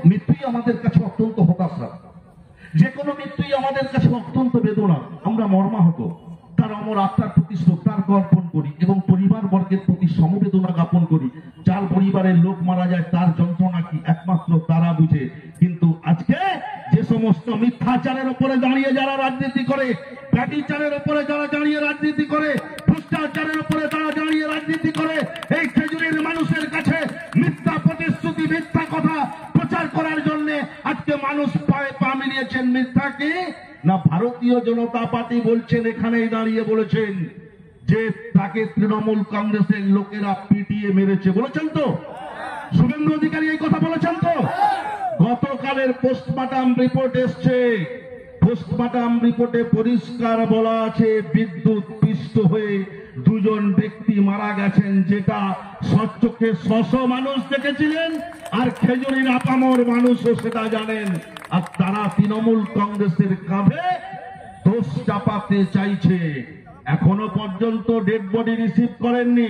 মৃত্যুই আমাদের কাছে অত্যন্ত হতাশা, যে কোনো মৃত্যুই আমাদের কাছে অত্যন্ত বেদনা। আমরা মর্মাহত, তার অমর আত্মার প্রতি শ্রদ্ধার অর্পণ করি এবং পরিবার বর্গের প্রতি সমবেদনা জ্ঞাপন করি। যার পরিবারের লোক মারা যায় তার যন্ত্রণা কি একমাত্র তারা বুঝে। কিন্তু আজকে যে সমস্ত মিথ্যাচারের উপরে দাঁড়িয়ে যারা রাজনীতি করে, ব্যাটিচারের উপরে যারা দাঁড়িয়ে রাজনীতি করে, ভ্রষ্টাচারের উপরে যারা দাঁড়িয়ে রাজনীতি করে, এই খেজুরির মানুষের কাছে মিথ্যা প্রতিশ্রুতি, মিথ্যা কথা প্রচার করার জন্য আজকে মানুষ পায়ে পা মিলিয়েছেন। মিথ্যাকে না ভারতীয় জনতা পার্টি বলছেন, এখানেই দাঁড়িয়ে বলেছেন যে তাকে তৃণমূল কংগ্রেসের লোকেরা পিটিয়ে মেরেছে, বলেছেন তো? শুভেন্দু অধিকারী এই কথা বলেছেন তো? গতকালের পোস্টমর্টম রিপোর্ট এসছে, পোস্টমর্টম রিপোর্টে পরিষ্কার বলা আছে বিদ্যুৎ পিষ্ট হয়ে দুজন ব্যক্তি মারা গেছেন, যেটা সচক্ষে 600 মানুষ দেখেছিলেন, আর খেজুরির আপামর মানুষও সেটা জানেন। আর তারা তৃণমূল কংগ্রেসের কাঁধে দোষ চাপাতে চাইছে। এখনো পর্যন্ত ডেড বডি রিসিভ করেননি,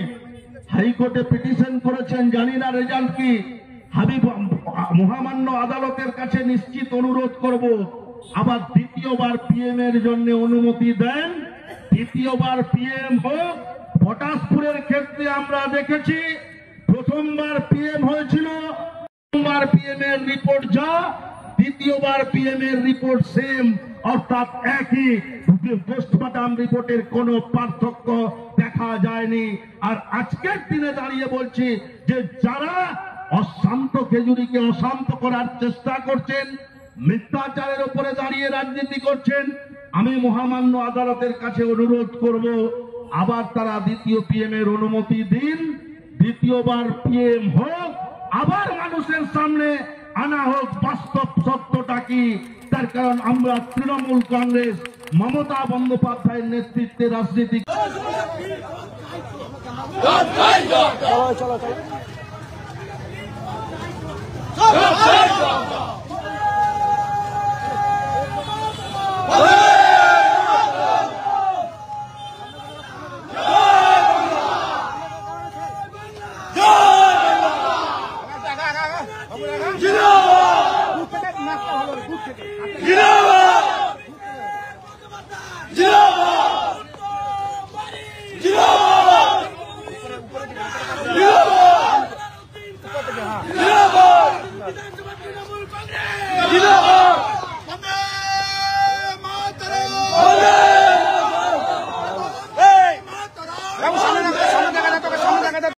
হাইকোর্টে পিটিশন করেছেন, জানি না রেজাল্ট কি। মহামান্য আদালতের কাছে নিশ্চিত অনুরোধ করব, আবার দ্বিতীয়বার পিএম এর জন্য অনুমতি দেন। দ্বিতীয়বার পিএম হোক। পটাশপুরের ক্ষেত্রে আমরা দেখেছি প্রথমবার পিএম হয়েছিল, প্রথমবার পিএম এর রিপোর্ট যা, দ্বিতীয়বার পিএম এর রিপোর্ট সেম, অর্থাৎ একই। পোস্টমর্টম রিপোর্টের কোনো পার্থক্য দেখা যায়নি। আর আজকের দিনে দাঁড়িয়ে বলছি যে যারা অশান্ত খেজুরিকে অশান্ত করার চেষ্টা করছেন, মিথ্যাচারের উপরে দাঁড়িয়ে রাজনীতি করছেন, আমি মহামান্য আদালতের কাছে অনুরোধ করব আবার তারা দ্বিতীয় পিএম এর অনুমতি দিন। দ্বিতীয়বার পিএম হোক, আবার মানুষের সামনে আনা হোক বাস্তব সত্যটা কি। তার কারণ আমরা তৃণমূল কংগ্রেস মমতা বন্দ্যোপাধ্যায়ের নেতৃত্বে রাজনীতি জিন্দাবাদ।